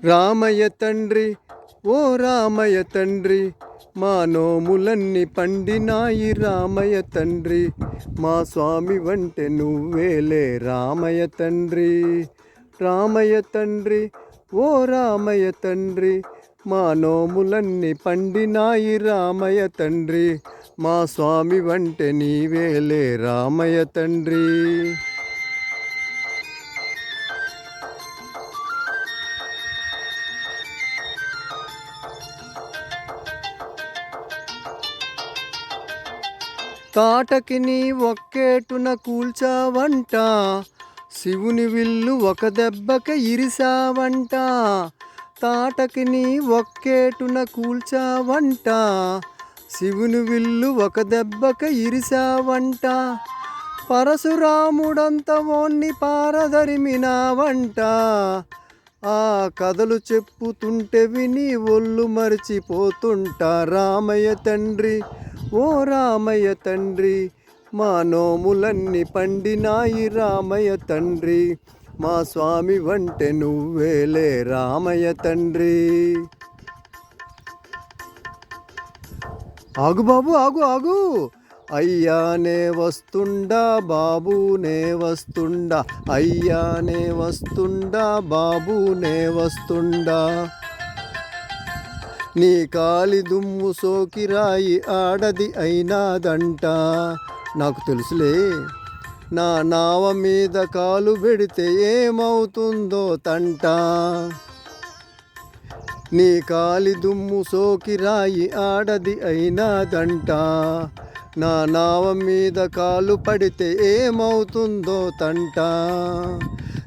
రామయ్య తండ్రి ఓ రామయ్య తండ్రి మా నోములన్నీ పండినాయి రామయ్య తండ్రి మా స్వామి వంటే నువ్వేలే రామయ్య తండ్రి రామయ్య తండ్రి ఓ రామయ్య తండ్రి మా నోములన్నీ పండినాయి రామయ్య తండ్రి మా స్వామి వంటే నీవేలే రామయ్య తండ్రి. తాటకి నీ ఒక్కేటున కూల్చావంట శివుని విల్లు ఒక దెబ్బక ఇరిసావంట తాటకి నీ ఒక్కేటున కూల్చావంట శివుని విల్లు ఒక దెబ్బక ఇరిసావంట పరశురాముడంత ఓన్ని పారదరిమినావంట ఆ కథలు చెప్పుతుంటే విని ఒళ్ళు మరిచిపోతుంటా రామయ్య తండ్రి ఓ రామయ్య తండ్రి మా నోములన్నీ పండినాయి రామయ్య తండ్రి మా స్వామి వంటే నువ్వేలే రామయ్య తండ్రి. ఆగు బాబు ఆగు ఆగు అయ్యానే వస్తుండా బాబునే వస్తుండా అయ్యానే వస్తుండా బాబునే వస్తుండా నీ కాలి దుమ్ము సోకిరాయి ఆడది అయినాదంట నాకు తెలుసులే నా నావ మీద కాలు పెడితే ఏమవుతుందో తంట నీ కాలి దుమ్ము సోకిరాయి ఆడది అయినాదంట నా నావ మీద కాలు పడితే ఏమవుతుందో తంట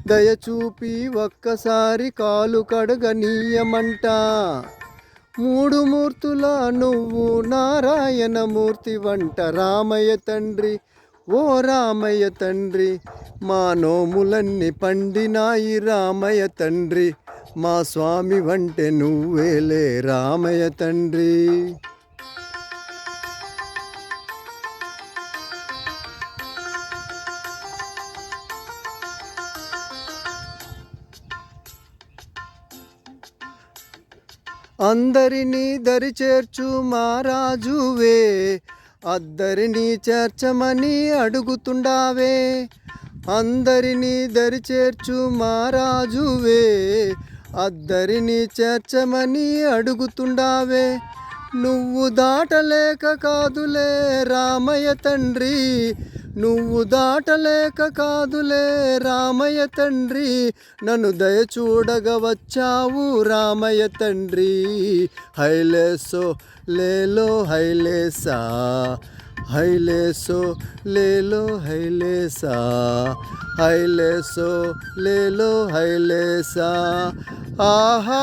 దయచూపి ఒక్కసారి కాలు కడగనీయమంట మూడు మూర్తుల నువ్వు నారాయణమూర్తి వంట రామయ్య తండ్రి ఓ రామయ్య తండ్రి మా నోములన్నీ పండినాయి రామయ్య తండ్రి మా స్వామి వంటే నువ్వేలే రామయ్య తండ్రి. అందరినీ దరి చేర్చు మహారాజువే అద్దరినీ చేర్చమని అడుగుతుండావే అందరినీ దరి చేర్చు మహారాజువే అద్దరినీ చేర్చమని అడుగుతుండావే నువ్వు దాటలేక కాదులే రామయ్య తండ్రి నువ్వు దాటలేక కాదులే రామయ్య తండ్రి నన్ను దయ చూడగా వచ్చావు రామయ్య తండ్రి హైలేసో లేలో హైలేసా హైలేసో లేలో హైలేసా హైలేసో లేలో హైలేసా ఆహా